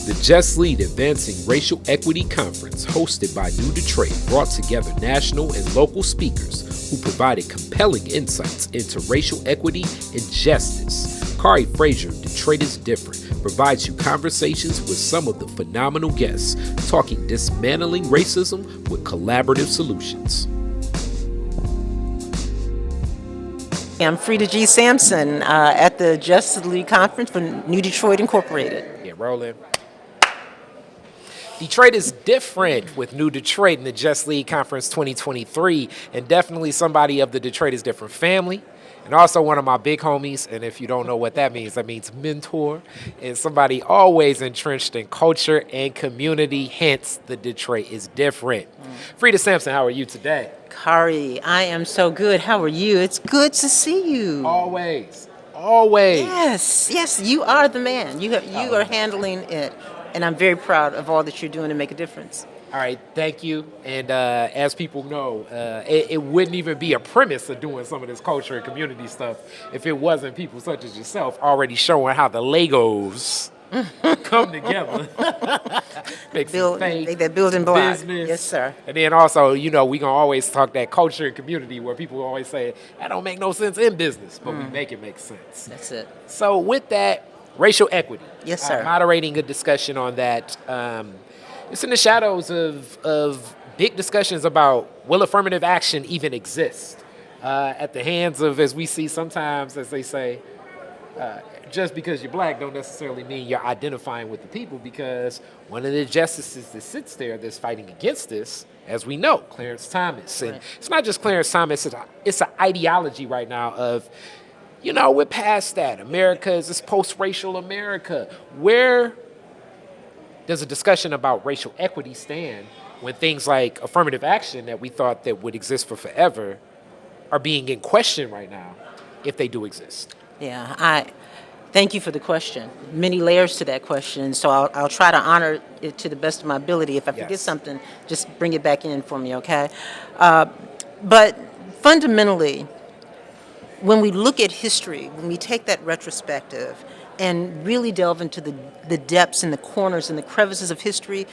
The Just Lead Advancing Racial Equity Conference, hosted by New Detroit, brought together national and local speakers who provided compelling insights into racial equity and justice. Khary Fraiser, Detroit is Different, provides you conversations with some of the phenomenal guests, talking dismantling racism with collaborative solutions. I'm Freda Sampson at the Just Lead Conference for New Detroit Incorporated. Yeah, rolling. Detroit is different with New Detroit in the Just Lead Conference 2023, and definitely somebody of the Detroit is Different family, and also one of my big homies. And if you don't know what that means mentor, and somebody always entrenched in culture and community, hence the Detroit is Different. Freda Sampson, how are you today? Khary, I am so good. How are you? It's good to see you. Always. Yes, you are the man. You are handling it, and I'm very proud of all that you're doing to make a difference. All right, thank you. And as people know, it wouldn't even be a premise of doing some of this culture and community stuff if it wasn't people such as yourself already showing how the Legos come together. Make that building block. Business. Yes, sir. And then also, we gonna always talk that culture and community where people always say, that don't make no sense in business, but we make it make sense. That's it. So with that, racial equity. Yes, sir. Moderating a discussion on that. It's in the shadows of big discussions about, will affirmative action even exist? At the hands of, as we see sometimes, as they say, just because you're black don't necessarily mean you're identifying with the people, because one of the justices that sits there that's fighting against this, as we know, Clarence Thomas. And It's not just Clarence Thomas, it's an ideology right now of, we're past that. America is this post-racial America. Where does a discussion about racial equity stand when things like affirmative action that we thought that would exist for forever are being in question right now, if they do exist? Yeah, I thank you for the question. Many layers to that question, so I'll try to honor it to the best of my ability. If I forget something, just bring it back in for me, okay? But fundamentally, when we look at history, when we take that retrospective and really delve into the depths and the corners and the crevices of history,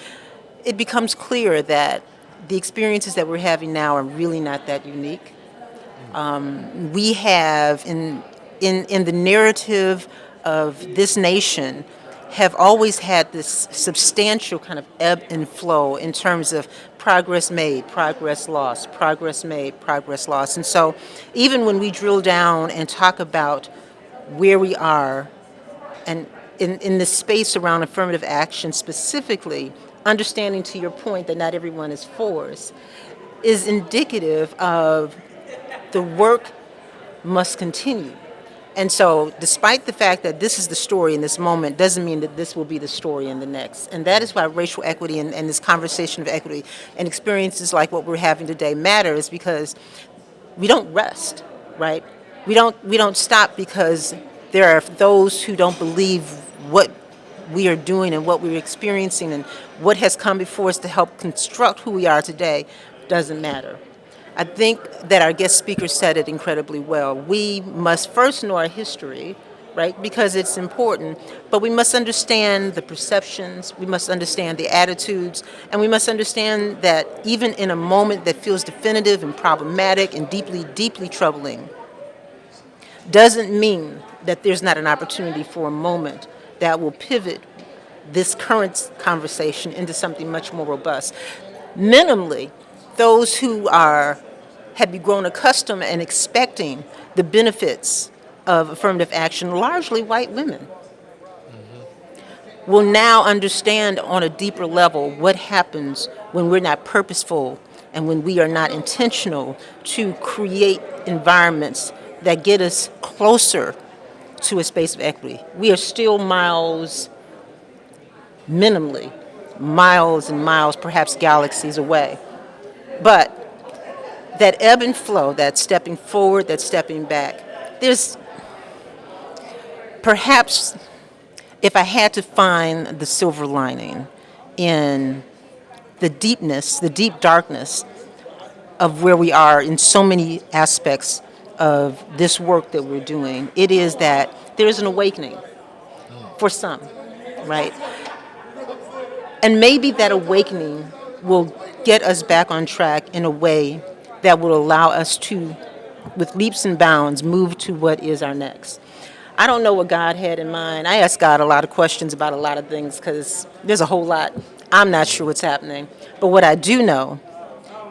it becomes clear that the experiences that we're having now are really not that unique. We have, in the narrative of this nation, have always had this substantial kind of ebb and flow in terms of progress made, progress lost, progress made, progress lost. And so even when we drill down and talk about where we are, and in the space around affirmative action specifically, understanding, to your point, that not everyone is for us, is indicative of the work must continue. And so despite the fact that this is the story in this moment, doesn't mean that this will be the story in the next. And that is why racial equity and this conversation of equity and experiences like what we're having today matters, because we don't rest, right? We don't stop because there are those who don't believe what we are doing and what we're experiencing and what has come before us to help construct who we are today doesn't matter. I think that our guest speaker said it incredibly well. We must first know our history, right, because it's important, but we must understand the perceptions, we must understand the attitudes, and we must understand that even in a moment that feels definitive and problematic and deeply, deeply troubling, doesn't mean that there's not an opportunity for a moment that will pivot this current conversation into something much more robust. Minimally, those who have grown accustomed and expecting the benefits of affirmative action, largely white women, will now understand on a deeper level what happens when we're not purposeful and when we are not intentional to create environments that get us closer to a space of equity. We are still minimally, miles and miles, perhaps galaxies away. But that ebb and flow, that stepping forward, that stepping back, there's perhaps, if I had to find the silver lining in the deepness, the deep darkness of where we are in so many aspects of this work that we're doing, it is that there is an awakening for some, right? And maybe that awakening will get us back on track in a way that will allow us to, with leaps and bounds, move to what is our next. I don't know what God had in mind. I ask God a lot of questions about a lot of things because there's a whole lot. I'm not sure what's happening. But what I do know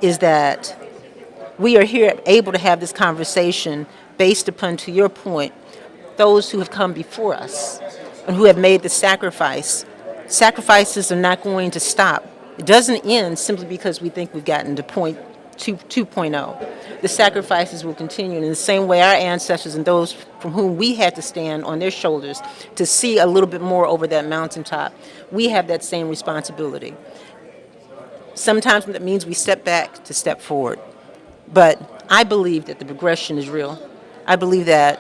is that we are here able to have this conversation based upon, to your point, those who have come before us and who have made the sacrifice. Sacrifices are not going to stop. It doesn't end simply because we think we've gotten to point 2.0. The sacrifices will continue in the same way our ancestors and those from whom we had to stand on their shoulders to see a little bit more over that mountaintop. We have that same responsibility. Sometimes that means we step back to step forward. But I believe that the progression is real. I believe that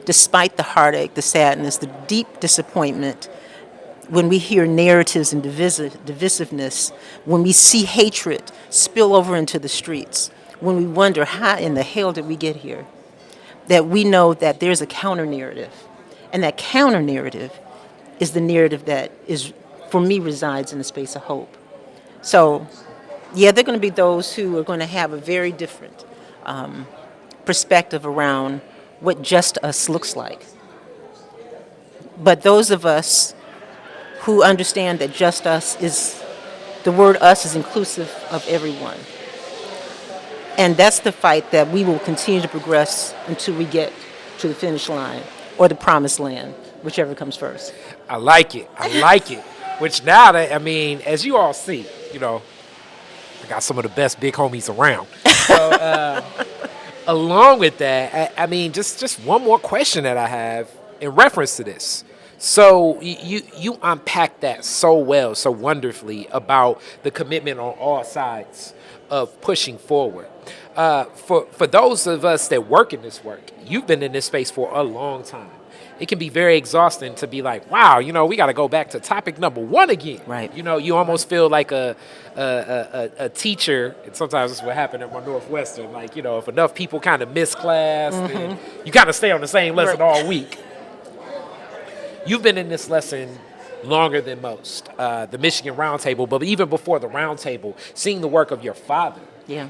despite the heartache, the sadness, the deep disappointment, when we hear narratives and divisiveness, when we see hatred spill over into the streets, when we wonder how in the hell did we get here, that we know that there's a counter narrative. And that counter narrative is the narrative that is, for me, resides in the space of hope. So, yeah, there are going to be those who are going to have a very different perspective around what just us looks like. But those of us who understand that just us is, the word us is inclusive of everyone. And that's the fight that we will continue to progress until we get to the finish line or the promised land, whichever comes first. I like it. I like it. Which now that, I mean, as you all see, you know, I got some of the best big homies around. So, along with that, I mean, just one more question that I have in reference to this. So you unpack that so well, so wonderfully about the commitment on all sides of pushing forward. For those of us that work in this work, you've been in this space for a long time. It can be very exhausting to be like, wow, you know, we got to go back to topic number one again. Right. You know, you almost feel like a teacher, and sometimes this is what happened at my Northwestern. Like, you know, if enough people kind of miss class, then you kind of stay on the same lesson all week. You've been in this lesson longer than most, the Michigan Roundtable, but even before the Roundtable, seeing the work of your father. Yeah.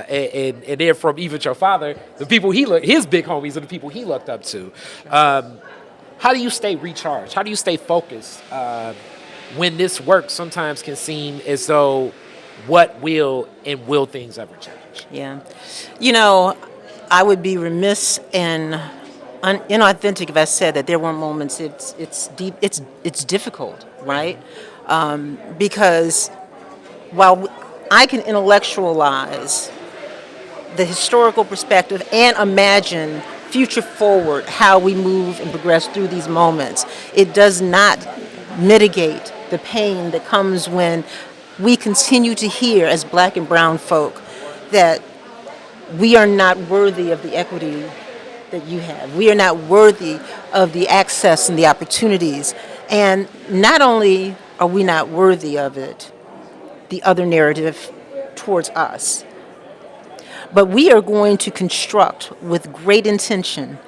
And then from even your father, the people his big homies are the people he looked up to. How do you stay recharged? How do you stay focused when this work sometimes can seem as though will things ever change? Yeah. You know, I would be remiss and inauthentic if I said that there were moments it's deep, it's difficult, right? Because while I can intellectualize the historical perspective and imagine future forward how we move and progress through these moments, it does not mitigate the pain that comes when we continue to hear as Black and brown folk that we are not worthy of the equity that you have. We are not worthy of the access and the opportunities. And not only are we not worthy of it, the other narrative towards us, but we are going to construct with great intention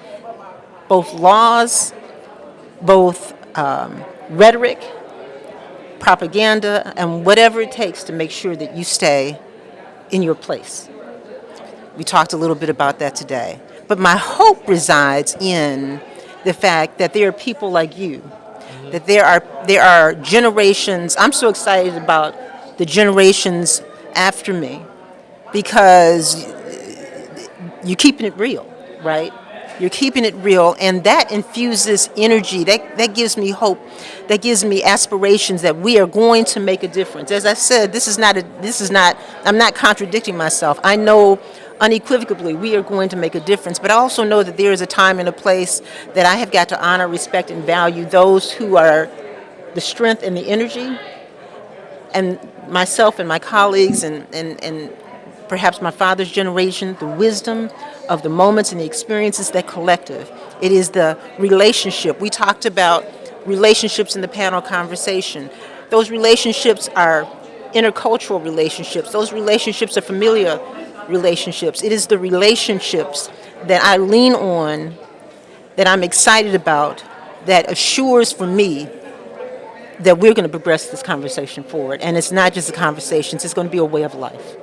both laws, both rhetoric, propaganda, and whatever it takes to make sure that you stay in your place. We talked a little bit about that today. But my hope resides in the fact that there are people like you, that there are generations. I'm so excited about the generations after me because you're keeping it real, right? You're keeping it real, and that infuses energy. That gives me hope. That gives me aspirations that we are going to make a difference. As I said, I'm not contradicting myself. I know unequivocally we are going to make a difference, but I also know that there is a time and a place that I have got to honor, respect, and value those who are the strength and the energy, and myself and my colleagues and perhaps my father's generation, the wisdom of the moments and the experiences, that collective. It is the relationship. We talked about relationships in the panel conversation. Those relationships are intercultural relationships. Those relationships are familiar relationships. It is the relationships that I lean on, that I'm excited about, that assures for me that we're going to progress this conversation forward. And it's not just a conversation, it's going to be a way of life.